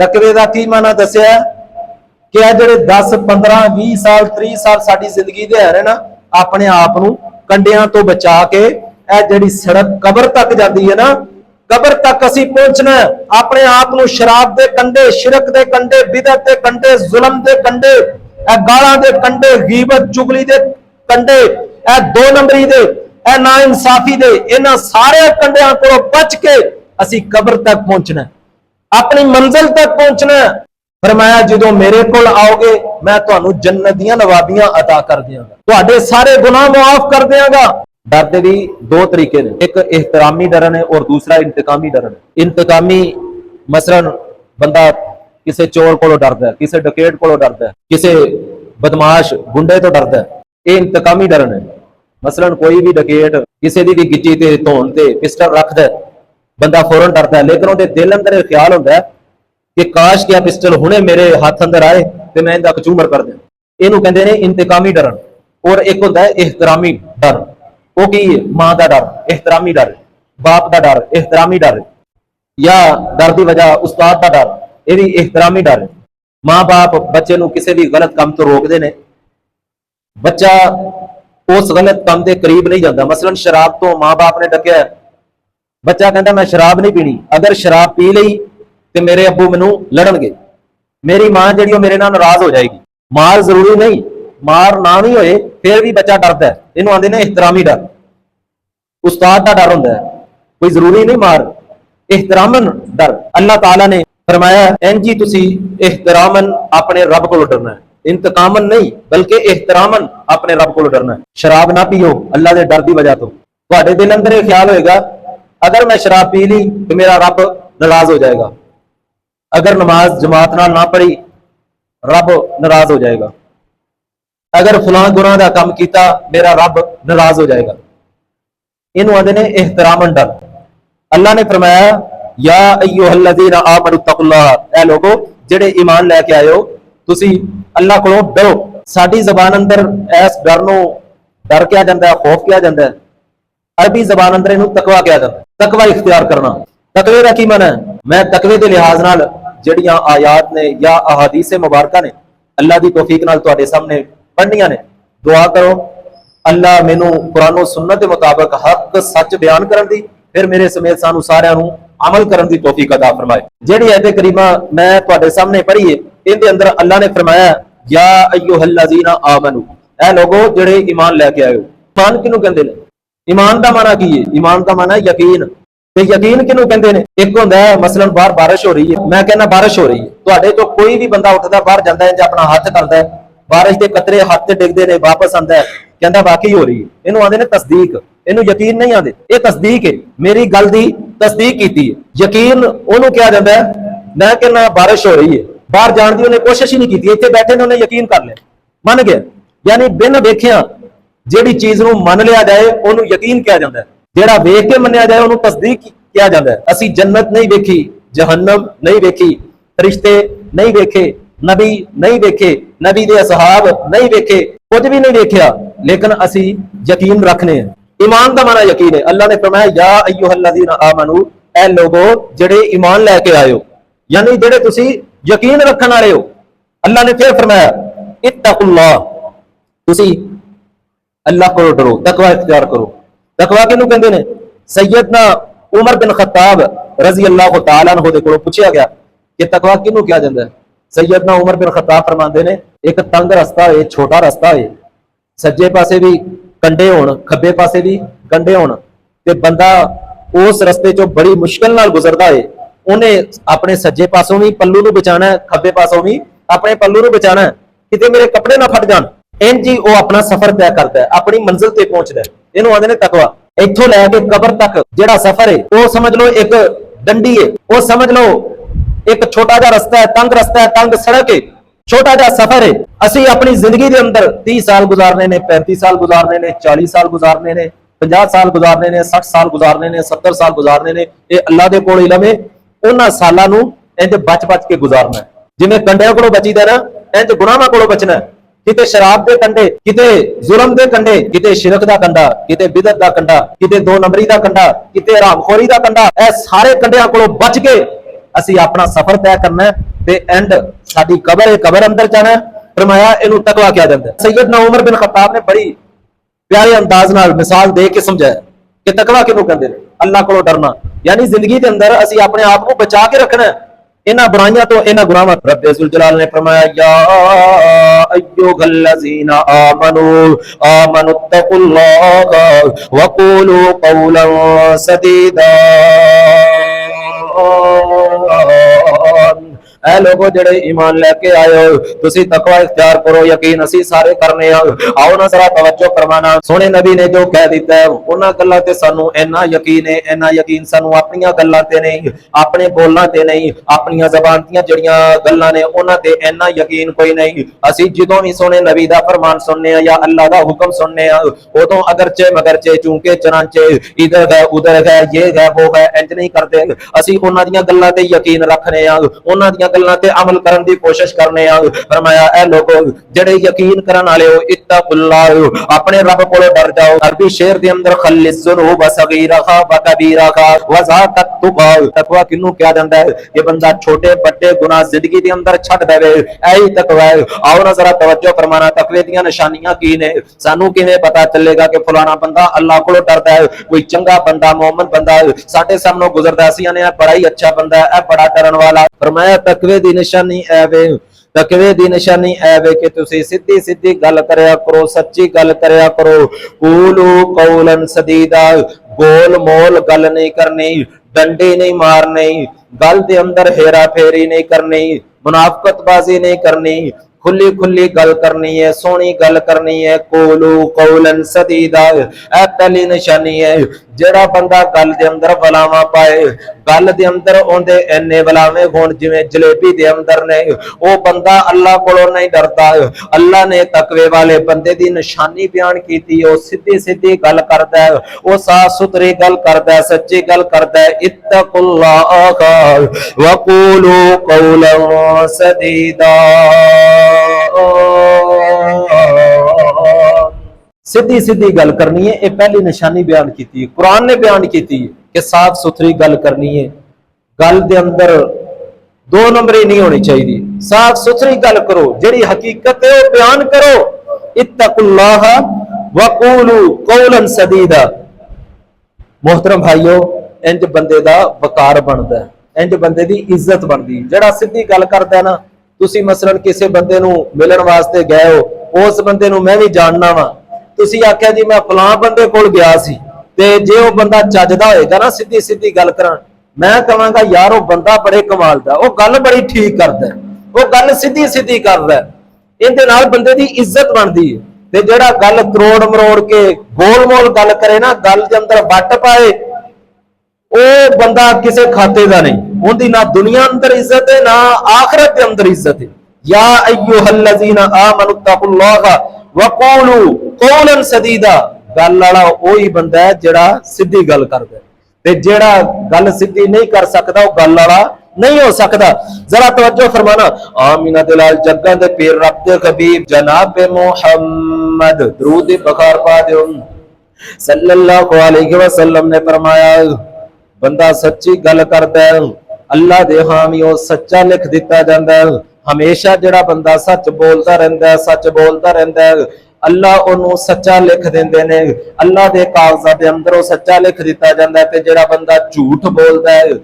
तकवे का की माना दसिया कि यह जो 10 15 20 साल 30 साल साडी जिंदगी दे है ना, अपने आप नूं कंडियां तो बचा के यह जिहड़ी सड़क कबर तक जाती है ना, कबर तक असी पहुंचना अपने आप नूं शराब दे कंडे, शिरक दे कंडे, बिदअत दे कंडे, जुल्म दे कंडे, गालां दे कंडे, गीबत चुगली दे कंडे, दो नंबरी दे, ना इंसाफी दे, इन्हां सारे कंडियां को बच के असी कबर तक पहुंचना, अपनी मंजिल तक पहुंचना। फरमाया जो मेरे कोल आओगे मैं तुहानू जन्नत दीयां नवाबियां अता कर दियांगा, तुहाडे सारे गुनाह माफ कर दियांगा। डर दे भी दो तरीके ने, एक एहतरामी डरन है और दूसरा इंतकामी डरन है। इंतकामी मसलन बंदा किसी चोर को डरदा है, किसी डकैत को डरदा है, किसी बदमाश गुंडे तो डरदा है, ये इंतकामी डरन है। मसलन कोई भी डकैत किसी की भी गिच्ची ते धौन ते पिस्टल रखदा है, बंदा फौरन डरदा है, लेकिन उसके दिल अंदर यह ख्याल होता है कि काश क्या पिस्टल हुणे मेरे हाथ अंदर आए तो मैं इनका कचूमर कर दें। इनू कहते हैं इंतकामी डरन। और एक होता है एहतरामी डर, वो की मां का डर, एहतरामी डर, बाप का डर, एहतरामी डर, या डर की वजह उस्ताद का डर, यह भी एहतरामी डर है। मां बाप बच्चे को किसी भी गलत काम तो रोकते हैं, बच्चा उस गलत काम के करीब नहीं जाता। मसलन शराब तो मां बाप ने डकिया, बच्चा कहता मैं शराब नहीं पीनी, अगर शराब पी ली तो मेरे अबू मैनू लड़नगे, मेरी मां जी मेरे नाल नाराज हो जाएगी। मार जरूरी नहीं, मार ना भी होए फिर भी बच्चा डरता है, इन्हों आते हैं एहतरामी डर। उस्ताद का डर होता है, कोई जरूरी नहीं मार, एहतरामन डर। अल्लाह ताला ने फरमाया इंजी तुसी एहतरामन अपने रब को डरना है, इंतकामन नहीं बल्कि एहतरामन अपने रब को डरना है। शराब ना पियो अल्लाह के डर की वजह तो, तुहाडे दिल अंदर यह ख्याल होएगा अगर मैं शराब पी ली तो मेरा रब नाराज हो जाएगा, अगर नमाज जमात नाल ना पढ़ी रब नाराज हो जाएगा, अगर फलां गुनाह का काम किया मेरा रब नाराज हो जाएगा। इन्हों आते ने एहतरामन डर। अल्लाह ने फरमाया या अय्युहल्लज़ीना आमनु तक़ुल्लाह, ऐ लोगो जेड़े ईमान लैके आए हो तुसी अल्लाह को डरो। साडी ज़बान अंदर इस डर नूं डर क्या जाता है, खौफ क्या जाता है, अरबी ज़बान अंदर इहनूं तकवा क्या जाता है, तकवा इख्तियार करना। तकवे का की मन है, मैं तकवे के लिहाज नाल जड़ियां आयात ने या अहादीस मुबारका ने अल्लाह की तौफीक नाल तुहाडे सामने पढ़नियां ने, दुआ करो अल्लाह मैनू कुरान सुन्नत के मुताबिक हक सच बयान करन दी, फिर मेरे समेत सानू सारियां नू अमल करन दी तौफीक अता फरमाए। जेड़ी आयत करीमा मैं तुहाडे सामने पढ़ी है, इहदे अंदर अल्लाह ने फरमाया या अय्युहल्लज़ीना आमनू, ऐ लोगो जेड़े ईमान लैके आए हो। ईमान किनू कहंदे ने? ईमान का माना की है? ईमान का माना यकीन। ते यकीन किनू कहंदे ने? एक होंदा है मसलन बाहर बारिश हो रही है, मैं कहना बारिश हो रही है, तुहाडे चों कोई भी बंदा उठदा बाहर जांदा है, अपना हाथ करदा है, बारिश के कतरे हाथ से डिगते ने, वापस आता है कहता वाकई हो रही है, इन्हों आते ने तस्दीक। इन्हों यकीन नहीं आते, ये तस्दीक है, मेरी गल की तस्दीक की। यकीन उन्होंने क्या जाता है, मैं कहना बारिश हो रही है, बाहर जाने की उन्हें कोशिश ही नहीं की, इतने बैठे ने उन्हें यकीन कर लिया, मन गया। यानी बिन वेखिया जिहड़ी चीज नूं मन लिया जाए उन्होंने यकीन किया जाता है, जिहड़ा वेख के मन्निया जाए उन्होंने तस्दीक किया जाता है। असी जन्नत नहीं वेखी, जहन्नम नहीं वेखी, फरिश्ते नहीं वेखे, नबी नहीं वेखे, नबी दे असहाब नहीं वेखे, कुछ भी नहीं वेख्या, लेकिन असी यकीन रखने हैं। ईमान का माना यकीन है। अल्लाह ने फरमाया या अय्युहल्लज़ीना आमनू, ऐ लोगो जेड़े ईमान लैके आए हो, यानी जेड़े तुसी यकीन रखने वाले हो। अल्लाह ने फिर फरमाया इत्तकुल्लाह, तुसी अल्लाह को डरो, तकवा इख्तियार करो। तकवा किनू कहंदे ने? सैयदना उमर बिन खत्ताब रजी अल्लाह तआला अन्हु दे कोलों पूछा गया कि तकवा किनू कहा जाता है? सैयदना उमर बिन खत्ताब फरमाते ने एक तंग रस्ता है, छोटा रस्ता है, सज्जे पासे भी कंडे होण, खब्बे पासे भी कंडे होण, ते बंदा उस रस्ते चों बड़ी मुश्किल नाल गुजरदा है, उन्हें अपने सज्जे पासों भी पल्लू नूं बचाना है, खब्बे पासों भी अपने पल्लू नूं बचाना है, किते मेरे कपड़े ना फट जाण। इंज ही वो अपना सफर तय करता है, अपनी मंजिल ते पहुंचता है। इन्हों आंदे ने तकवा। इत्थों लैके कबर तक जिहड़ा सफर है वो समझ लो एक डंडी है, वो समझ लो एक छोटा जा रस्ता है, तंग रस्ता है, तंग सड़क है, छोटा जा सफर है। असी अपनी जिंदगी के अंदर 30 साल गुजारने ने, 35 साल गुजारने ने, 40 साल गुजारने ने, 50 साल गुजारने ने, 60 साल गुजारने ने, 70 साल गुजारने ने। ये अल्लाह दे कोल इलम है, उन्हां सालां नूं इंज बच बच के गुजारना है। जिवें कंडियां कोलों बचीदा ना, इंज गुनाहां कोलों बचना है। किते शराब दे कंडे, किते जुल्म दे कंडे, किते शिरक दा कंडा, किते बिदअत दा कंडा, किते दो नंबरी दा कंडा, किते हरामखोरी दा कंडा, ए सारे कंडियां कोलों बच के असी अपना सफर तय करना है। ਤੇ ਐਂਡ ਸਾਡੀ ਕਬਰ ਹੈ, ਕਬਰ ਅੰਦਰ ਜਾਣਾ। फरमाया इनू तकवा क्या जाता है। सैयदना उमर बिन खत्ताब ने बड़ी प्यारे अंदाज नाल मिसाल दे के समझाया कि तकवा किनू कहंदे ने, अल्लाह कोलों डरना, यानी जिंदगी के अंदर असी अपने आप को बचा के रखना है इन्हां बुराइयां तो, इन्हां गुनाहां। रब्बे ज़ुल जलाल ने फरमाया या अय्युहल्लज़ीना आमनू तक़ुल्लाह व क़ूलू क़ौलन सदीदा। ऐ लोगो जेड़े ईमान लैके आए हो, तुसी तकवा इख्तियार करो, यकीन असी सारे करने आओ ना जरा तवज्जो फरमाना। सोने नबी ने जो कह दिता है उन्हां गल्लां ते सानू इन्ना यकीन है, इन्ना यकीन सानू अपनियां गल्लां ते नहीं, अपने बोलना ते नहीं, अपनियां ज़बान दियां जड़ियां गल्लां ने उन्हां ते इन्ना यकीन कोई नहीं। असी जदों भी सोने नबी दा फरमान सुनने या अल्लाह दा हुक्म सुनने उदों अगरचे मगरचे चूंके चनांचे इधर गए उधर गए ये गए वो गए इंज नहीं करते। असी उन्हां दियां गल्लां ते यकीन रखने उन्हां दियां गल्लां ते अमल करन दी कोशिश करने। फरमाया ऐ लोगो जेड़े यकीन करन वाले हो, इत्तकुल्लाह अपने रब कोलों डर जाओ। अरबी शेर दे अंदर खल्लिज़ुनूब सगीरहा व कबीरहा व ज़ातत तुक़ा। तकवा किन्नू क्या जांदा है, ये बंदा छोटे बड़े गुनाह जिंदगी दे अंदर छड्ड देवे, ऐ ही तकवा है। आओ ना जरा तवज्जो फरमाना, तकवे दियां निशानियां की ने, सानू किवें पता चलेगा कि फलाना बंदा अल्लाह कोलों डरदा है, कोई चंगा बंदा मोमिन बंदा साडे सामने गुजरदा सी ने बड़ा ही अच्छा बंदा है, बड़ा डरन वाला। फरमाया तकवे दी निशानी ऐ वे, तकवे दी निशानी ऐ वे कि तुसी सीधी सीधी गल करया करो, सच्ची गल करया करो। कूलू कौलन सदीदा, गोल मोल गल नहीं करनी, डंडी नहीं मारनी, गल दे अंदर हेरा फेरी नहीं करनी, मुनाफकतबाजी नहीं करनी, खुली खुली गल करनी है, सोहनी गल करनी है। कूलू कौलन सदीदा, ऐ पहली निशानी है। जेड़ा बंदा गल दे अंदर वलावा पाए, गल दे अंदर ओंदे इन्ने वलावे होण जिवें जलेबी दे अंदर ने, ओ बंदा अल्लाह कोलों नहीं डरदा। अल्लाह ने तकवे वाले बंदे दी निशानी बयान कीती, ओ सीधी सीधी गल करदा है, ओ साफ सुथरी गल करदा है, सच्ची गल करदा है। इत्तकुल्लाह व कूलू कौलन सदीदा, सीधी सीधी गल करनी है, ये पहली निशानी बयान की थी, कुरान ने बयान की थी कि साफ सुथरी गल करनी है। गल दे अंदर दो नंबरी नहीं होनी चाहिए, साफ सुथरी गल करो, जेड़ी हकीकत है वो बयान करो। इत्तकुल्लाह व कूलू कौलन सदीदा। मोहतरम भाइयों, इंज बंदे दा वकार बनदा है, इंज बंदे दी इज्जत बनदी। जेड़ा सीधी गल करदा है ना, तुसी मसलन किसी बंदे नूं मिलण वास्ते गए हो, उस बंदे नूं मैं भी जानना वा, तुसी आख्या जी मैं फलां बंदे कोल गया सी, ते जे वो बंदा चजदा होएगा ना सीधी सीधी गल करन, मैं कहांगा यार वो बंदा बड़े कमाल दा, वो गल बड़ी ठीक करदा है, वो गल सीधी सीधी करदा है, इहदे नाल बंदे दी इज्जत बनदी है। ते जेड़ा गल तरोड़ मरोड़ के गोल मोल गल करे ना, गल दे अंदर वट पाए, वो बंदा किसी खाते का नहीं, उनकी ना दुनिया अंदर इज्जत है ना आखिरत के अंदर इज्जत है। या अय्युहल्लज़ीना आमनू तक़ुल्लाह व क़ूलू कौलन सदीदा। गल वाला वही बंदा है जेड़ा सीधी गल करदा है, ते जेड़ा गल सीधी नहीं कर सकता वो गल वाला नहीं हो सकता। जरा तवज्जो फरमाना। आमीना दिलाल जग्गा दे पीर रब दे हबीब जनाब मुहम्मद दरूद बखार पा दो सल्लल्लाहु अलैहि वसल्लम ने फरमाया, बंदा सच्ची गल करता है अल्लाह दे हामी वो सच्चा लिख दिता जाता है। हमेशा जेड़ा बंदा सच बोलता रहता है, सच बोलता रहता है, अल्लाह उन्होंने सच्चा लिख देंदे ने, अल्लाह दे कागजात दे अंदर वो सच्चा लिख दिता जाता है। ते जेड़ा बंदा झूठ बोलता है,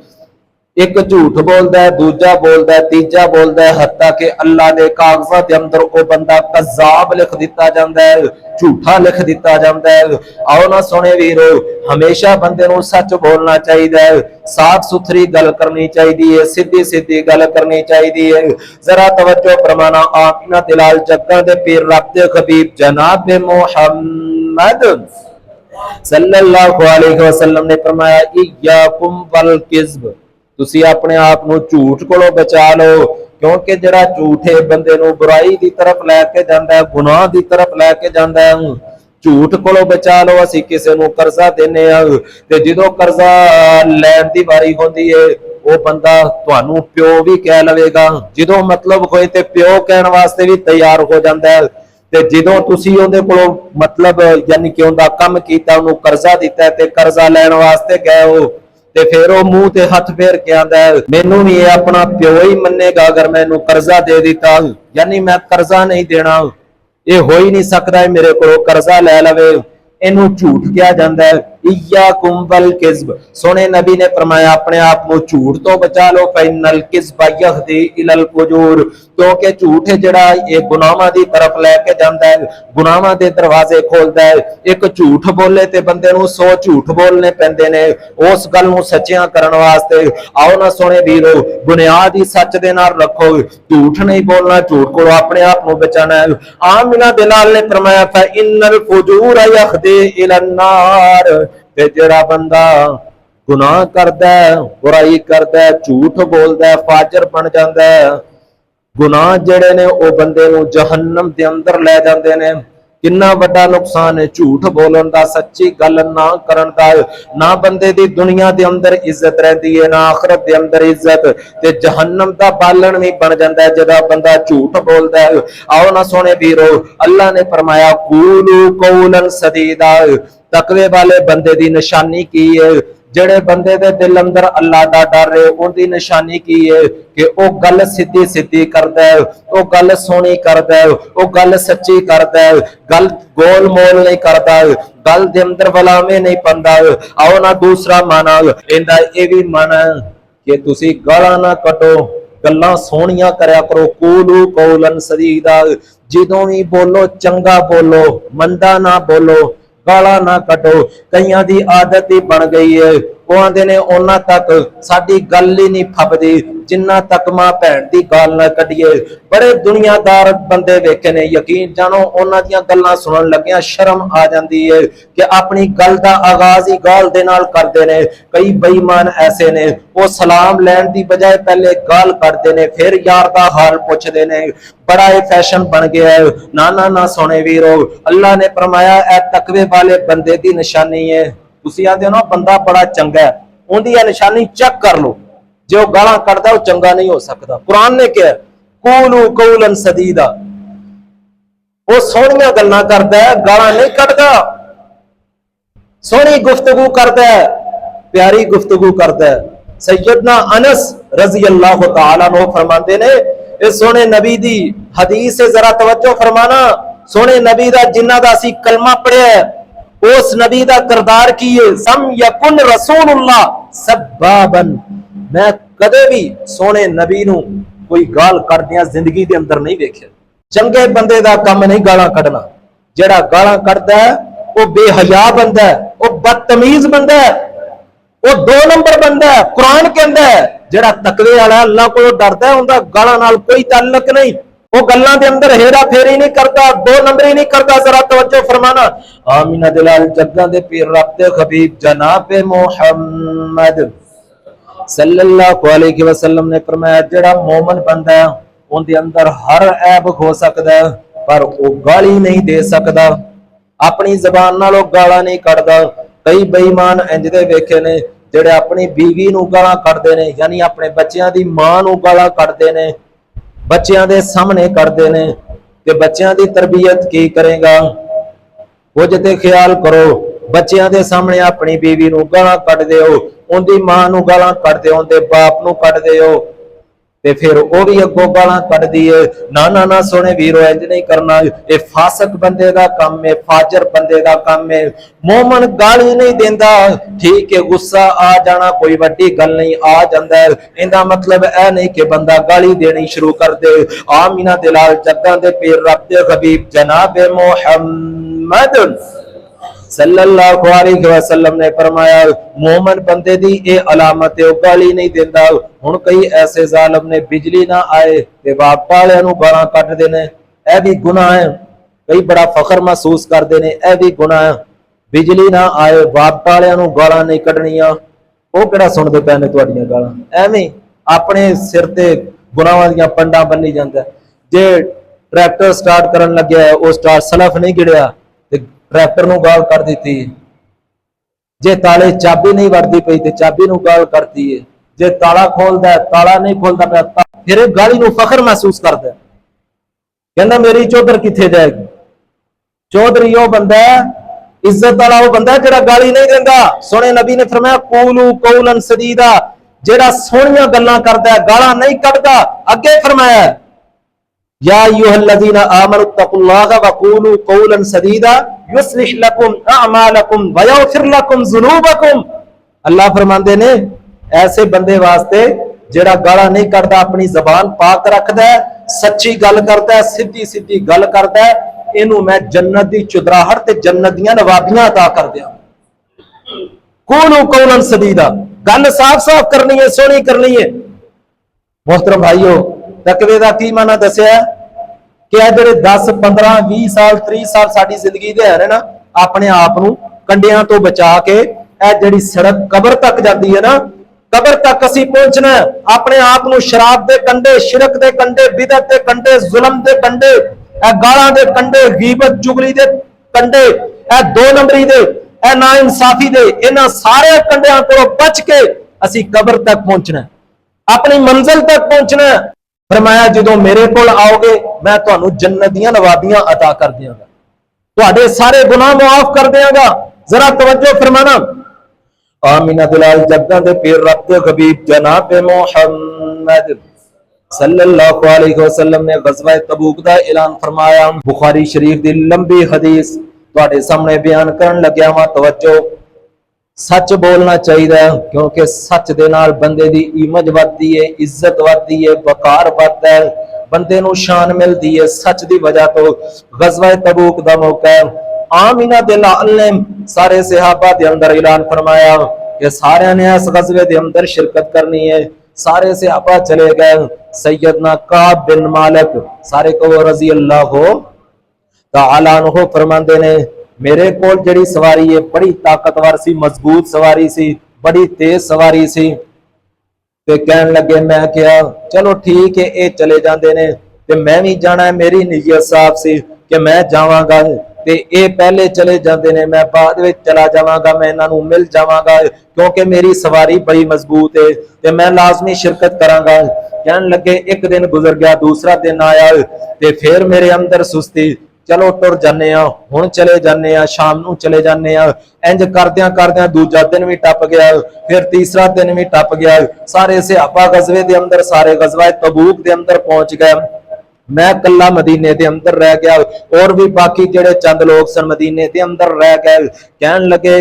एक झूठ बोलता है, दूजा बोलता है, तीजा बोलता है, हत्ता कि अल्लाह दे कागजात दे अंदर वो बंदा कज़्ज़ाब लिख दिता जाता है, झूठा लिख दिता जाता है। आओ ना सोने वीरो, हमेशा बंदे नूं सच बोलना चाहिए, साफ सुथरी गल करनी चाहिए, सीधी सीधी गल करनी चाहिए। जरा तवज्जो फरमाना। आमीना दिलाल जग्गा दे पीर रब दे हबीब जनाब मुहम्मद सल्लल्लाहु अलैहि वसल्लम ने फरमाया, इय्याकुम वल किज़्ब, तुसी अपने आप नूं झूठ कोलों बचा लो, क्योंकि जरा झूठ है बंदे नूं बुराई दी तरफ लैके जांदा है, गुनाह दी तरफ लैके जांदा है। झूठ कोलों बचा लो। असीं किसे नूं कर्जा देने आ ते जदों कर्जा लैण दी वारी होंदी है, वो बंदा तुहानूं प्यो भी कह लवेगा, जदों मतलब होए ते प्यो कहण वास्ते भी तैयार हो जांदा है। ते जदों तुसीं उहदे कोलों मतलब यानी कि उहदा काम कीता, उहनूं कर्जा दिता ते कर्जा लैण वास्ते गए हो, ਤੇ ਫਿਰ ਉਹ ਮੂੰਹ ਤੇ ਹੱਥ ਫੇਰ ਕੇ ਆਂਦਾ ਮੈਨੂੰ ਵੀ ਇਹ ਆਪਣਾ ਪਿਓ ਹੀ ਮੰਨੇਗਾ ਅਗਰ ਮੈਨੂੰ ਕਰਜ਼ਾ ਦੇ ਦਿੱਤਾ, ਯਾਨੀ ਮੈਂ ਕਰਜ਼ਾ ਨਹੀਂ ਦੇਣਾ, ਇਹ ਹੋ ਹੀ ਨਹੀਂ ਸਕਦਾ ਇਹ ਮੇਰੇ ਕੋਲੋਂ ਕਰਜ਼ਾ ਲੈ ਲਵੇ, ਇਹਨੂੰ ਝੂਠ ਕਿਹਾ ਜਾਂਦਾ ਹੈ। इय्याकुम वल किज़्ब, सोने नबी ने फरमाया अपने आप को झूठ तो बचा लो, फइन्नल किज़्ब यहदी इलल फुजूर, क्योंकि झूठ जड़ा ये गुनाहां दी तरफ लेके जांदा है, गुनाहां दे दरवाजे खोलदा है। एक झूठ बोले ते बंदे नूं 100 झूठ बोलने पैंदे ने उस गल नूं सच्चियां करन वास्ते। आओ ना सोने वीरो बुनियाद ही सच दे नाल रखो, झूठ नहीं बोलना, झूठ को अपने आप को बचाना है। आमिना बिलाल ने फरमाया फइन्नल फुजूर यहदी इलन नार, ते जेड़ा बंदा गुनाह करदा है, बुराई करदा है, झूठ बोलदा है, फाजिर बन जांदा है, गुनाह जेड़े ने ओ बंदे नूं जहन्नम दे अंदर ले जांदे ने। किन्ना वड्डा नुकसान है झूठ बोलन दा, सच्ची गल ना करन दा। ना बंदे दी दुनिया दे अंदर इज्जत रहती है, ना आखिरत दे अंदर इज्जत, ते जहन्नम दा बालन भी बन जांदा है जदा बंदा झूठ बोलदा है। आओ ना सोने वीरो अल्लाह ने फरमाया कूलू कौलन सदीदा, तकवे वाले बंदे दी निशानी की है, जेड़े बंदे दे दिल अंदर अल्लाह दा डर है उनकी निशानी की है कि ओ गल सीधी सीधी करदा है, ओ गल सोहनी करदा है, ओ गल सच्ची करदा है, गल गोल मोल नहीं करदा, गल दे अंदर वलावे नहीं पांदा। आओ ना दूसरा माना इंदा ये भी माना कि तुसी गालां ना कटो, गल्लां सोहणियां करया करो। कूलू कौलन सदीदा, जिदों भी बोलो चंगा बोलो, मंदा ना बोलो, गाला ना कटो। कईयां दी आदत ही बन गई है, वो आंदे ने उन्ना तक साडी गल ही नहीं फबदी जिन्ना तक मां भैन दी गाल ना कढिए। बड़े दुनियादार बंदे वेखे ने, यकीन जानो उन्हां दियां गल्लां सुनन लगियां शर्म आ जांदी है कि अपनी गल दा आगाज ही गाल दे नाल करदे ने। कई बेईमान ऐसे ने वो सलाम लैण दी बजाय पहले गाल करदे ने, फिर यार दा हाल पुछदे ने। बड़ा ये फैशन बन गया है। ना ना ना सोने वीरो अल्लाह ने फरमाया ए तकवे वाले बंदे दी निशानी है। तुसी आंदे हो ना बंदा बड़ा चंगा है, उनदी ये निशानी चेक कर लो, जो गालां कढदा वो चंगा नहीं हो सकता। कुरान ने क्या कूलू कौलन सदीदा, वो सोहणियां गल्लां करदा है, गालां नहीं कढदा, सोहनी गुफ्तगू करदा है, प्यारी गुफ्तगू करदा है। सैयदना अनस रजी अल्लाह तआला अन्हु फरमाते ने इस सोने नबी दी हदीस से जरा तवज्जो फरमाना। सोने नबी दा जिन्ना दा असीं कलमा पढ़िया उस नबी दा किरदार की है, सम यकुन रसूलुल्लाह सब्बाबन, मैं कदे भी सोने नबी नूं कोई गाल करदियां जिंदगी दे अंदर नहीं वेखिया। चंगे बंदे दा काम नहीं गालां कढना, जेड़ा गालां कढदा है वो बेहया बंदा है, वो बदतमीज बंदा है, वो 2 नंबर बंदा है। कुरान कहंदा है जेड़ा तकवे वाला अल्लाह को डरदा है उनदा गालां नाल कोई ताल्लुक नहीं, वो गल्लां दे अंदर हेरा फेरी नहीं करता, 2 नंबरी नहीं करता। जरा तवज्जो फरमाना। आमीना दिलाल जग्गा दे पीर रब दे हबीब जनाब मुहम्मद सल्लल्लाहु अलैहि वसल्लम ने फरमाया जेड़ा मोमिन बंदा है उनके अंदर हर ऐब हो सकता है पर वो गाली नहीं दे सकता, अपनी जबान नाल गाला नहीं कढदा। कई बेईमान इंज दे वेखे ने जेड़े अपनी बीवी नूं गालां कढदे ने, यानी अपने बच्चियां दी मां नूं गालां कढदे ने, बच्चियां दे सामने करदे ने कि बच्चियां दी तरबियत की करेगा। कुछ ते ख्याल करो, बच्चियां दे सामने अपनी बीवी नूं गालां कढदे हो, उनदी मां नूं गालां कढदे हो, उनदे बाप नूं कढदे हो, ते फिर वो भी अगों गालां कढदी है। ना ना ना सोने वीरो इंज नहीं करना, ये फासक बंदे दा काम है, फाजर बंदे दा काम है। मोमन गाली नहीं देंदा, ठीक है गुस्सा आ जाना कोई वड्डी गल नहीं, आ जांदा है, इंदा मतलब ऐ नहीं कि बंदा गाली देनी शुरू कर दे। आमीना दिलाल जग्गां दे पीर रब दे हबीब जनाब मुहम्मद सल्लल्लाहु अलैहि वसल्लम ने फरमाया मोमन बंदे दी ये अलामत है, गाली नहीं देंदा। हुण कई ऐसे जालिम ने बिजली ना आए ते बाप वालियां नूं गालां कढदे ने, ऐ भी गुनाह है। कई बड़ा फखर महसूस करदे ने, ऐ भी गुनाह है। बिजली ना आए बाप वालियां नूं गालां नहीं कढणियां, वो किहड़ा सुणदे पए ने तुहाडीआं गालां। एवें अपने सिर ते गुनाहां दीआं पंडां बन्नी जांदा। जे ट्रैक्टर स्टार्ट करन लग्या है वो स्टार्ट सलफ नहीं गिड़िया ते ट्रैक्टर नूं गाल कर दी, जे ताले चाबी नहीं वड़दी पई ते चाबी नूं गाल करती है, जे ताला खोलदा है ताला नहीं खोलदा पिया फिर गाली नूं फखर महसूस करदा, कहंदा मेरी चौधर किथे जाएगी। चौधरी वो बंदा इज्जत वाला वो बंदा जेड़ा गाली नहीं देंदा। सोने नबी ने फरमाया कूलू कौलन सदीदा, जेड़ा सोहणियां गल्लां करदा है, गालां नहीं कढदा। अगे फरमाया या अय्युहल्लज़ीना आमनु तकुल्लाह व कूलू कौलन सदीदा युस्लिह लकुम अअमालकुम व यगफिर लकुम ज़ुनूबकुम। अल्लाह फरमांदे ने ऐसे बंदे वास्ते जेड़ा गालां नहीं कढदा, अपनी जबान पाक रखदा है, सच्ची गल करदा है, सीधी सीधी गल करदा है, इनू मैं जन्नत दी चुदराहट ते जन्नत दियां नवाबियां अता कर दियां। कूलू कौलन सदीदा, गल साफ साफ करनी है, सोहनी करनी है। मोहतरम भाईओ, तकवे दा की माना दस्या कि आ जेड़े 10 15 20 साल 30 साल साडी जिंदगी दे है ना, अपने आप नू कंडियां तो बचा के ए जेड़ी सड़क कबर तक जाती है ना, कबर तक असी पहुंचना है। अपने आप नू शराब दे कंडे, शिरक दे कंडे, बिदअत दे कंडे, जुल्म दे कंडे, ए गालां दे कंडे, गीबत जुगली दे कंडे, ए 2 नंबरी दे, ए ना इंसाफी दे, इन्हां सारे कंडियां को बच के असी कबर तक पहुंचना है, अपनी मंजिल तक पहुंचना है। फरमाया जदों मेरे कोल आओगे मैं तुहानू जन्नत दियां नवाबियां अता कर दियांगा, तुहाडे सारे गुनाह माफ कर दियांगा। जरा तवज्जो फरमाना। आमीना दिलाल जग्गा दे पीर रब दे हबीब जनाब मुहम्मद सल्लल्लाहु अलैहि वसल्लम ने गज़वा तबूक दा ऐलान फरमाया। बुखारी शरीफ दी लंबी हदीस तुहाडे सामने बयान करन लग्या वा। तवज्जो, सच बोलना चाहिए क्योंकि सच दे नाल बंदे दी इमेज बढ़ती है, इज्जत बढ़ती है, वकार बढ़ता है, बंदे नू शान मिलती है सच दी वजह तो। गज़वा तबूक दा मौका है। आमीना दे लाल ने सारे सहाबा दे अंदर ऐलान फरमाया कि सारे ने इस गज़वे दे अंदर शिरकत करनी है। सारे सहाबा चले गए। सैयदना काब बिन मालिक सारे को रजी अल्लाह तआला अन्हु फरमांदे ने मेरे कोल जड़ी सवारी है बड़ी ताकतवर सी, मजबूत सवारी सी, बड़ी तेज सवारी सी। ते कहन लगे मैं क्या चलो ठीक है ये चले जाते ने ते मैं भी जाना है, मेरी नीयत साफ सी कि मैं जावांगा ते ये पहले चले जाते ने, मैं बाद में चला जावांगा, मैं इन्हां नूं मिल जावांगा क्योंकि मेरी सवारी बड़ी मजबूत है ते मैं लाजमी शिरकत करांगा। कहन लगे एक दिन गुजर गया, दूसरा दिन आया ते फिर मेरे अंदर सुस्ती, चलो टुर जाने हुण चले जाने, शाम नूं चले जाने। इंज करदियां करदियां दूजा दिन भी टप गया, फिर तीसरा दिन भी टप गया। सारे सहाबा गज़वे दे अंदर, सारे गज़वा तबूक दे अंदर पहुंच गए। मैं कल्ला मदीने दे अंदर रह गया, और भी बाकी जेड़े चंद लोग सन मदीने दे अंदर रह गए। कहन लगे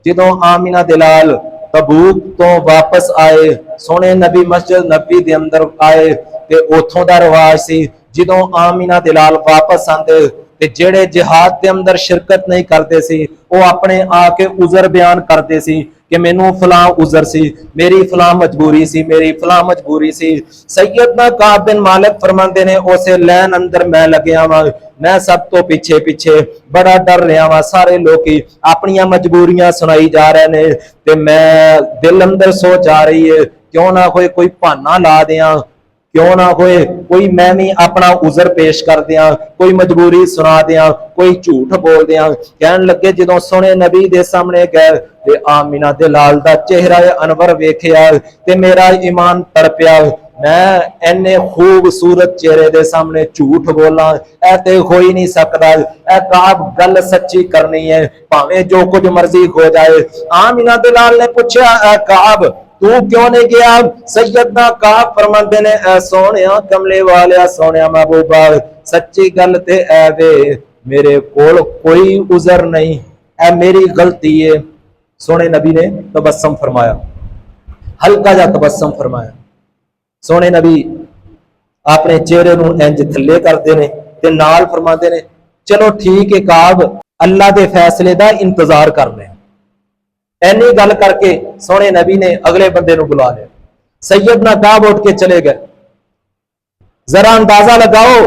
जदों आमीना दे लाल तबूक तो वापस आए, सोने नबी मस्जिद नबी दे अंदर आए ते उथों दा रिवाज सी जदों आमीना दे लाल वापस आंदे ते जेड़े जिहाद दे अंदर शिरकत नहीं करते सी वो अपने आके उज़र बयान करते सी कि मैनू फलां उज़र सी, मेरी फलां मजबूरी सी, मेरी फलां मजबूरी सी। सैयदना काब बिन मालिक फरमांदे ने उसे लैन अंदर मैं लग्या वां, मैं सब तो पीछे पीछे बड़ा डर रहा वां। सारे लोग अपनी मजबूरियां सुनाई जा रहे ने ते मैं दिल अंदर सोच आ रही है क्यों ना कोई बहाना ला दियां, क्यों ना होए कोई मैं भी अपना उज़र पेश कर दियां, कोई मजबूरी सुना दियां, कोई झूठ बोल दियां। कहन लगे जदों सोने नबी दे सामने गए ते आमीना दे लाल दा चेहरा अनवर वेखिया ते मेरा ईमान तड़पिया। मैं इन्ने खूबसूरत चेहरे दे सामने झूठ बोला ऐ ते हो ही नहीं सकता। ऐ काब गल सच्ची करनी है भावें जो कुछ मर्जी हो जाए। आमीना दे लाल ने पूछा ऐ काब तू क्यों नहीं गया? सैयदना काब फरमांदे ने ऐ सोहणिया कमले वालिया सोहणिया महबूबा सच्ची गल ते ऐ वे मेरे कोल कोई उज़र नहीं, ऐ मेरी गलती है। सोने नबी ने तबस्सुम फरमाया, हल्का जा तबस्सुम फरमाया। सोने नबी अपने चेहरे नूं इंज थल्ले करदे ने ते नाल फरमांदे ने चलो ठीक है काब अल्लाह दे फैसले दा इंतजार कर ले। ऐनी गल करके सोने नबी ने अगले बंदे नूं बुला लिया। सैयदना काब उठ के चले गए। जरा अंदाजा लगाओ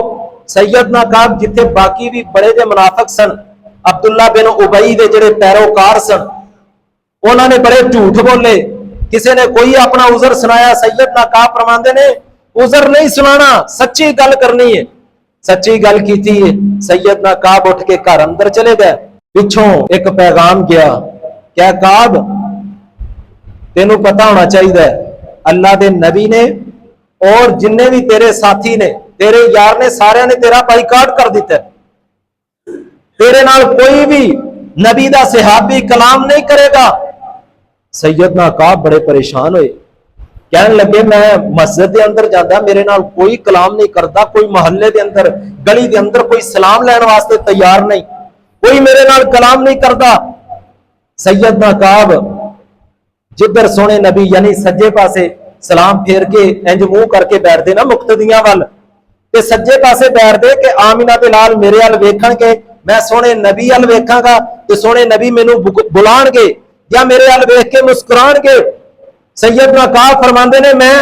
सैयदना काब जिथे बाकी भी बड़े जे मुनाफिक सन, अब्दुल्ला बिन उबई दे जेड़े पैरोकार सन उन्होंने बड़े झूठ बोले, किसी ने कोई अपना उज़र सुनाया। सैयदना काब फरमांदे ने उज़र नहीं सुनाना, सच्ची गल करनी है। सच्ची गल की थी। सैयदना काब उठ के घर अंदर चले गए। पिछों एक पैगाम गया, क्या काब तेनू पता होना चाहिए अल्लाह दे नबी ने और जिन्ने भी तेरे साथी ने तेरे यार ने सारे ने तेरा बाइकाट कर दिता। तेरे नाल कोई भी नबी दा सहाबी कलाम नहीं करेगा। सैयदना काब बड़े परेशान हुए, कहने लगे मैं मस्जिद के अंदर जाता, मेरे नाल कोई कलाम नहीं करता, कोई मोहल्ले के अंदर गली के अंदर कोई सलाम लैन वास्ते तैयार नहीं, कोई मेरे नाल कलाम नहीं करता। सैयदना काब जिधर सोने नबी यानी सज्जे पासे सलाम फेर के इंज मुंह करके बैठते ना मुक्तदियां वाल, ते सज्जे पासे बैठते कि आमिना दे लाल मेरे अल वेखणगे, मैं सोने नबी अल वेखांगा ते सोने नबी मैनू बुलाणगे या मेरे अल वेख के मुस्कुराणगे। सैयदना काब फरमांदे ने मैं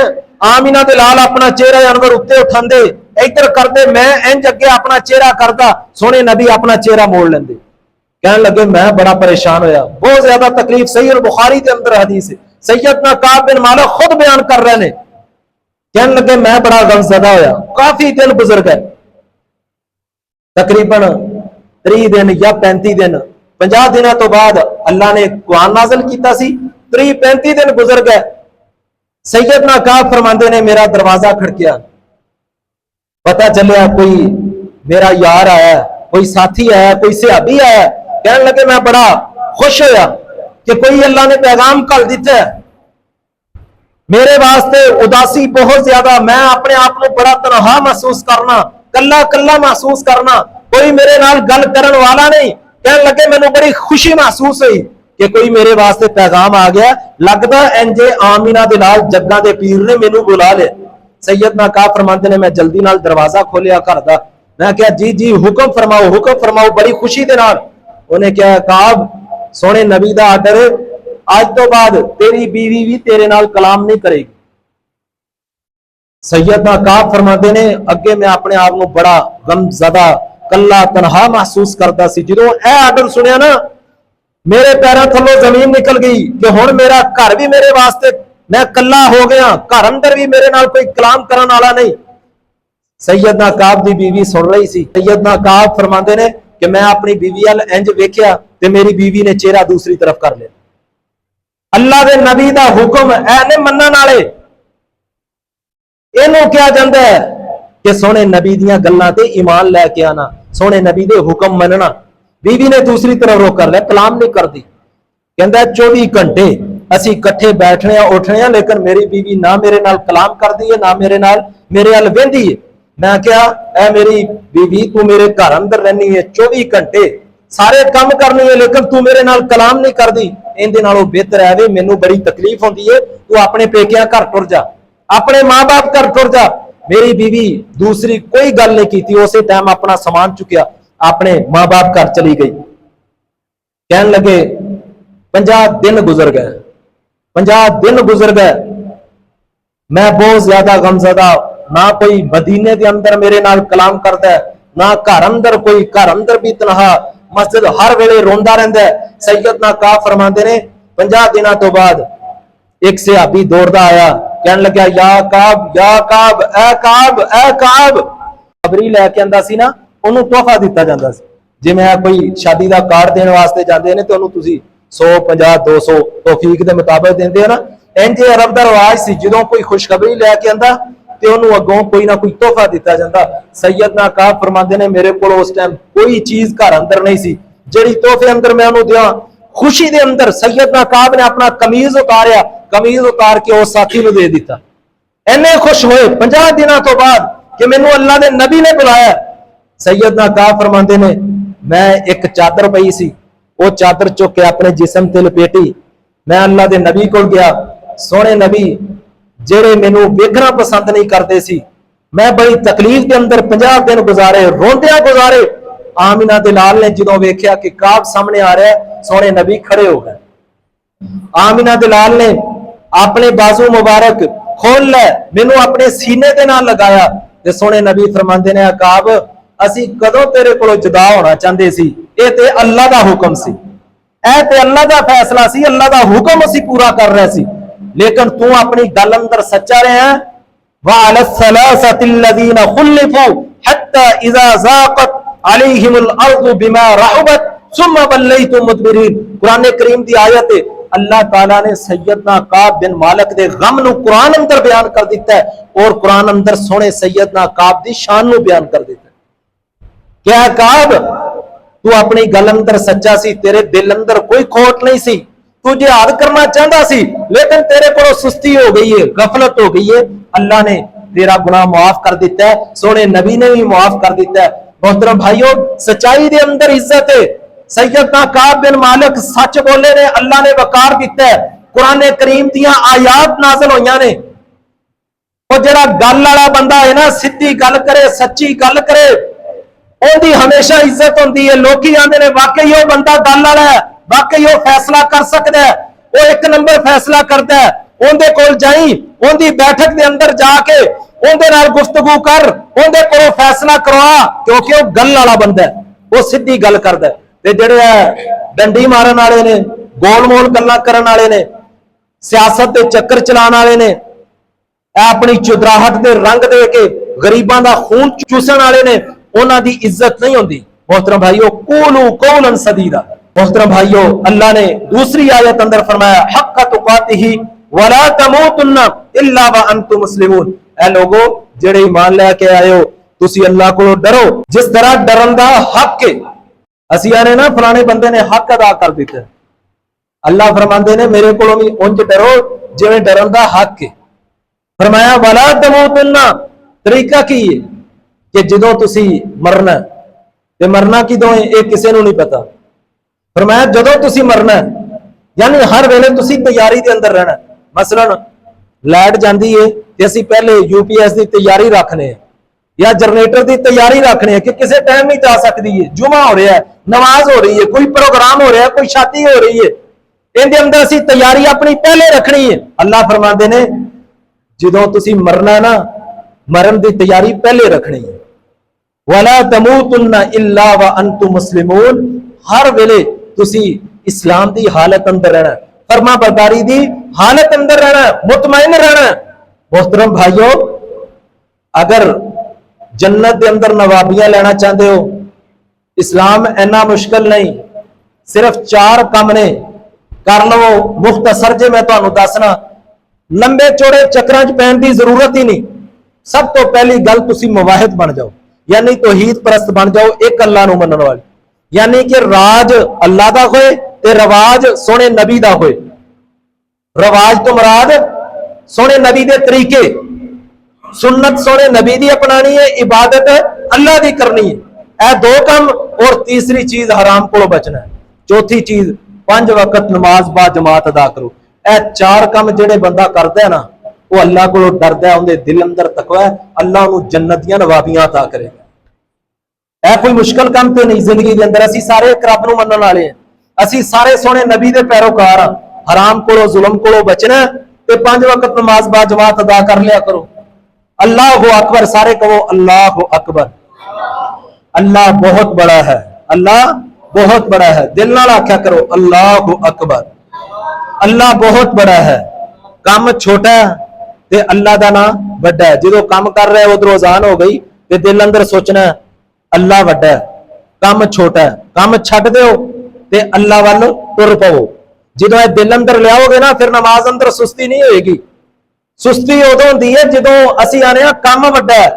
आमिना दे लाल अपना चेहरा अनवर उत्ते उठांदे इधर करते, मैं इंज अगे अपना चेहरा करता, सोने नबी अपना चेहरा मोड़ लेंदे। कहने लगे मैं बड़ा परेशान होया, बहुत ज्यादा तकलीफ। सही बुखारी के अंदर हदीस है, सैयदना काब बिन मालिक खुद बयान कर रहे ने। कहने लगे मैं बड़ा गमज़दा होया, काफी दिन गुजर गए, तकरीबन 30 दिन या 35 दिन, 50 दिनों तो बाद अल्लाह ने कुरान नाज़िल कीता सी, 30-35 दिन गुजर गए। सैयदना काब फरमांदे ने मेरा दरवाजा खड़किया, पता चलिया कोई मेरा यार आया, कोई साथी आया, कोई सहाबी आया। कहने लगे मैं बड़ा खुश होया कि कोई अल्लाह ने पैगाम कल दिता है मेरे वास्ते। उदासी बहुत ज्यादा, मैं अपने आप को बड़ा तनहा महसूस करना, कल्ला कल्ला महसूस करना, कोई मेरे नाल गल करन वाला नहीं। कहने लगे मैनू बड़ी खुशी महसूस हुई कि कोई मेरे वास्ते पैगाम आ गया, लगता इंजे आमिना दे नाल जग्गां दे पीर ने मैनू बुला लिया। सैयदना काब फरमांदे ने मैं जल्दी नाल दरवाजा खोलिया घर दा, मैं क्या जी जी हुक्म फरमाओ, बड़ी खुशी दे नाल। उन्हें क्या काब सोने नबी दा आर्डर, आज तो बाद तेरी बीवी भी तेरे नाल कलाम नहीं करेगी। सैयदना काब फरमाते ने अगे मैं अपने आप को बड़ा गमज़दा कल्ला तनहा महसूस करता सी। जो यह आर्डर सुनिया ना मेरे पैरों थल्लों जमीन निकल गई कि हुण मेरा घर भी मेरे वास्ते, मैं कल्ला हो गया, घर अंदर भी मेरे नाल कोई कलाम करने वाला नहीं। सैयदना काब की बीवी सुन रही सी। सैयदना काब फरमाते ने कि मैं अपनी बीवी अल इंज वेख्या ते मेरी बीवी ने चेहरा दूसरी तरफ कर लिया। अल्लाह दे नबी दा हुक्म ऐने मनन वाले, इहनूं क्या जांदा है कि सोने नबी दियां गल्लां ते ईमान लैके आना, सोने नबी दे हुक्म मनना। बीवी ने दूसरी तरफ रोक कर लिया, कलाम नहीं करती। कहंदा 24 घंटे असीं इकट्ठे बैठने उठने, लेकिन मेरी बीवी ना मेरे नाल कलाम करदी है, ना मेरे नाल मेरे अल वेंदी है। मैं क्या ऐ मेरी बीवी, तू मेरे घर अंदर रहनी है, 24 घंटे सारे काम करनी है, लेकिन तू मेरे नाल कलाम नहीं करदी। इहदे नालों बेहतर है वे मैनू बड़ी तकलीफ होंदी है, तू अपने पेकियां घर टुर जा, अपने मां बाप घर टुर जा। मेरी बीवी दूसरी कोई गल नहीं की, उस टाइम अपना सामान चुकिया अपने मां बाप घर चली गई। कहने लगे 50 दिन गुजर गए, 50 दिन गुजर गए, मैं बहुत ज्यादा गमज़दा, ना कोई मदीने के अंदर मेरे नाल कलाम करता है, ना घर अंदर कोई, घर अंदर भी तनहा, मस्जिद हर वेले रोंदा रहिंदा है। सैयदना काब फरमांदे ने 50 दिनों तो बाद एक सहाबी दौड़दा आया, कहने लगा या काब या काब, ऐ काब ऐ काब। खबरी लैके आंदा सी ना, ਉਹਨੂੰ ਤੋਹਫਾ ਦਿੱਤਾ ਜਾਂਦਾ ਸੀ। ਜਿਵੇਂ ਆ ਕੋਈ ਸ਼ਾਦੀ ਦਾ ਕਾਰਡ ਦੇਣ ਵਾਸਤੇ ਜਾਂਦੇ ਨੇ ਤੇ ਉਹਨੂੰ ਤੁਸੀਂ 100 50 200 ਤੌਫੀਕ ਦੇ ਮੁਤਾਬਕ ਦਿੰਦੇ ਹੋ ਨਾ, ਇੰਜ ਅਰਬ ਦਾ ਰਿਵਾਜ ਸੀ। ਜਦੋਂ ਕੋਈ ਖੁਸ਼ਖਬਰੀ ਲੈ ਕੇ ਆਂਦਾ ਤੇ ਉਹਨੂੰ ਅੱਗੋਂ ਕੋਈ ਨਾ ਕੋਈ ਤੋਹਫਾ ਦਿੱਤਾ ਜਾਂਦਾ। ਸੈਯਦਨਾ ਕਾਬ ਫਰਮਾਉਂਦੇ ਨੇ ਮੇਰੇ ਕੋਲ ਉਸ ਟਾਈਮ ਕੋਈ ਚੀਜ਼ ਘਰ ਅੰਦਰ ਨਹੀਂ ਸੀ ਜਿਹੜੀ ਤੋਹਫੇ ਅੰਦਰ ਮੈਂ ਉਹਨੂੰ ਦਿਆਂ। खुशी के अंदर सैयदना काब ने अपना कमीज उतारिया, कमीज उतार के उस साथी को दे दिता। इन्ने खुश हुए 50 दिनों तो बाद कि मैनू अल्लाह के नबी ने बुलाया। सैयदना काब फरमाते ने मैं एक चादर पई सी, वो चादर चुक के अपने जिस्म ते लपेटी, मैं अल्लाह के नबी को गया। सोने नबी जेड़े मैनू वेखना पसंद नहीं करते सी, मैं बड़ी तकलीफ के अंदर 50 दिन गुजारे, रोंदिया गुजारे। आमिना दे लाल ने जो वेख्या कि काब सामने आ रहा है, सोने नबी खड़े हो गए। आमिना दे लाल ने अपने बाजू मुबारक खोल लै, मैनू अपने सीने के नाल लगाया ते सोने नबी फरमांदे ने काब असी कदों तेरे कोलों जुदा होना चाहते सी, ये ते अल्लाह दा हुक्म सी, ऐ ते अल्लाह दा फैसला सी, अल्लाह दा हुक्म असी पूरा कर रहे सी, लेकिन तू अपनी गल अंदर सच्चा रहा। व अला सलासतिल लज़ीना खुल्लिफू हत्ता इज़ा ज़ाक़त अलैहिमुल अर्ज़ु बिमा रहबत सुम्मा वल्लैतुम मुदबिरीन। कुरान करीम की आयत है, अल्लाह ताला ने सैयदना काब बिन मालिक दे गम नू कुरान अंदर बयान कर दिता है और कुरान अंदर सोने सैयदना काब दी शान नू बयान कर दिता है। क्या काब ਤੂੰ ਆਪਣੀ ਗੱਲ ਅੰਦਰ ਸੱਚਾ ਸੀ, ਤੇਰੇ ਦਿਲ ਅੰਦਰ ਕੋਈ ਖੋਟ ਨਹੀਂ ਸੀ, तू जिहाद करना चाहता सी लेकिन तेरे को सुस्ती हो गई है, गफलत हो गई है, अल्लाह ने तेरा गुनाह माफ कर दिता है, सोने नबी ने भी माफ कर दिता है। मोहतरम भाइयों, सच्चाई दे अंदर इज्जत है। सैयदना काब बिन मालिक सच बोले ने, अल्लाह ने वकार दिता है। कुरान करीम दियां आयात नाज़िल होईयां ने। और जेड़ा गल वाला बंदा है ना, सीधी गल करे, सच्ची गल करे, उहदी हमेशा इज्जत होंदी है। लोकी आंदे ने वाकई वो बंदा गल वाला है, वाकई वो फैसला कर सकता है, वो एक नंबर फैसला करता है। उनके कोल जाई, उनकी बैठक के अंदर जाके उनके नाल गुफ्तगू कर, उनके कोलों फैसला करवा, क्योंकि वो गल वाला बंदा है, वो सीधी गल करता है। ते जिहड़े डंडी मारन वाले ने, गोल मोल गल्लां करन वाले ने, सियासत के चक्कर चलाने वाले ने, अपनी चुदराहट के रंग दे के गरीबां दा खून चूसण वाले ने, उन्हां दी इज्जत नहीं होंदी। मोहतरम भाइयों, कूलू कौलन सदीदा। मोहतरम भाइयों, अल्लाह ने दूसरी आयत अंदर फरमाया, हक्क तुकातिही वला तमूतुन्ना इल्ला व अंतुम मुस्लिमून। ऐ लोगो जेड़े ईमान लेके आए हो, तुसी अल्लाह को डरो जिस तरह डरन दा हक है। असी आने ना फलाने बंदे ने हक अदा कर दिता, अल्लाह फरमांदे ने मेरे कोलों भी उंज डरो जिवें डरन दा हक है। फरमाया वला तमूतुन्ना, तरीका की है कि जदों तुसी मरना, ते मरना किदों है ये किसी नूं नहीं पता। फरमाया जदों तुसी मरना, यानी हर वेले तुसी तैयारी दे अंदर रहना। मसलन लाइट जांदी है ते असी पहले यूपीएस की तैयारी रखने या जनरेटर की तैयारी रखने कि किसी टाइम नहीं जा सकती है। जुमा हो रहा है, नमाज हो रही है, कोई प्रोग्राम हो रहा है, कोई शादी हो रही है, इनके अंदर असी तैयारी अपनी पहले रखनी है। अल्लाह फरमाते ने जदों तुसी मरना ना, मरण की तैयारी पहले रखनी है। वला तमूतुन्ना इल्ला व अंतुम मुस्लिमून, हर वेले तुसी इस्लाम की हालत अंदर रहना, फरमा बरदारी की हालत अंदर रहना, मुतमईन रहना। मोहतरम भाइयों, अगर जन्नत के अंदर नवाबियां लेना चाहते हो, इस्लाम इन्ना मुश्किल नहीं, सिर्फ 4 काम ने, कर लो मुख्तसर जे मैं तुहानू दसना, लंबे चौड़े चक्रां च पैण की जरूरत ही नहीं। सब तो पहली गल तुसी मुवाहिद बन जाओ, यानी तौहीद परस्त बन जाओ, एक अल्लाह नूं मनण वाले, यानी कि राज अल्लाह दा होए ते रवाज सोने नबी दा होए। रवाज तो मुराद सोने नबी दे तरीके, सुन्नत सोने नबी दी अपनानी है, इबादत अल्लाह दी करनी है। ए 2 काम, और तीसरी चीज हराम को बचना है। चौथी चीज 5 वक्त नमाज बा जमात अदा करो। ए 4 काम जेड़े बंदा करदा है ना, वो अल्लाह को डरदा है, उनके दिल अंदर तकवा है, अल्लाह उन्हें जन्नत दियां नवाबियां अता करेगा। ऐ कोई मुश्किल काम तो नहीं जिंदगी के अंदर। असी सारे एक रब नूं मनण वाले हैं, असी सारे सोने नबी दे पैरोकार हां। हराम कोलों जुल्म कोलों बचना ते 5 वक्त नमाज बा जमात अदा कर लिया करो। अल्लाह अकबर, सारे कहो अल्लाह अकबर। अल्लाह बहुत बड़ा है, अल्लाह बहुत बड़ा है। दिल नाल आख्या करो अल्लाह अकबर, अल्लाह बहुत बड़ा है। काम छोटा ते अल्लाह दा नाम बड़ा है। जो काम कर रहे उधरों अजान हो गई ते दिल अंदर सोचना अल्लाह वड्डा है, काम छोटा है। काम छड्ड दो ते अल्लाह वाल तुर पवो। जो यह दिल अंदर लियाओगे ना, फिर नमाज अंदर सुस्ती नहीं होएगी। सुस्ती उदों होंदी है जदों असीं आने काम वड्डा है,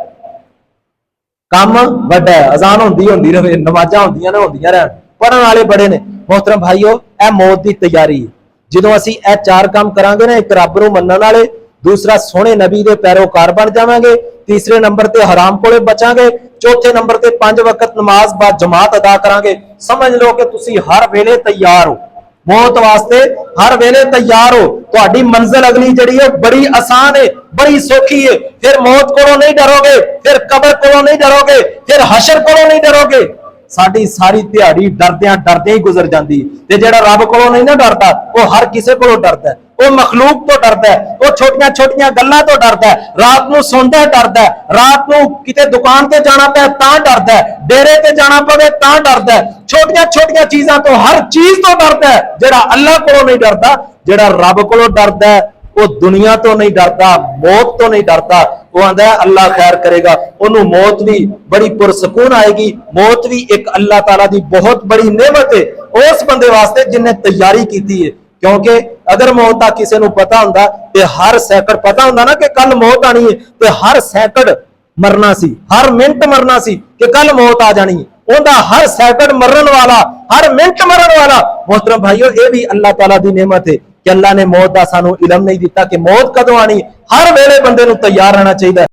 काम वड्डा है, अजान होंदी रहे, नमाज़ां होंदियां रहन, पढ़न वाले बड़े ने। मोहतरम भाईओ, यह मौत की तैयारी है। जो असीं यह 4 काम करांगे ना, एक रब नूं मनण वाले, दूसरा सोने नबी दे पैरोकार बन जावांगे, तीसरे नंबर ते हराम कोले बचांगे, चौथे नंबर ते 5 वक्त नमाज बा जमात अदा करांगे। समझ लो कि तुसी हर वेले तैयार हो, मौत वास्ते हर वेले तैयार हो। तुहाडी मंजिल अगली जिहड़ी है बड़ी आसान है, बड़ी सौखी है। फिर मौत कोलों नहीं डरोगे, फिर कबर कोलों नहीं डरोगे, फिर हशर कोलों नहीं डरोगे। साडी सारी दिहाड़ी डरदियां डरदियां ही गुजर जाती। ते जिहड़ा रब कोलों नहीं ना डरदा, वो हर किसी कोलों डरदा है। वो मखलूक तो डरदा है, वो छोटियां छोटियां गल्लां तो डरदा है, रात नूं सोंदा डरदा है, रात नूं किते दुकान ते जाना पे तां डरदा है, डेरे ते जाना पवे तां डरदा है, छोटियां छोटियां चीजां तो, हर चीज तो डरदा है। जिहड़ा अल्लाह कोलों नहीं डरदा, जिहड़ा रब कोलों डरदा है, वो दुनिया तो नहीं डरता, मौत तो नहीं डरता। वो आंदा है अल्लाह खैर करेगा, उन्हों मौत भी बड़ी पुरसकून आएगी। मौत भी एक अल्लाह ताला दी बहुत बड़ी नेमत है उस बंदे वास्ते जिन्हें तैयारी की है। क्योंकि अगर मौत का किसी को पता होंदा ते हर सैकड़ पता होंदा ना कि कल मौत आनी है, ते हर सैकड़ मरना सी, हर मिनट मरना सी कि कल मौत आ जानी है। ਉਹਦਾ ਹਰ ਸੈਕਿੰਡ ਮਰਨ ਵਾਲਾ, ਹਰ ਮਿੰਟ ਮਰਨ ਵਾਲਾ। मोहतरम भाइयों, ये भी अल्लाह ताला दी नेमत है कि अल्लाह ने मौत का सानू इलम नहीं दिता कि मौत कदों आनी। हर वेले बंदे नू तैयार रहना चाहिए।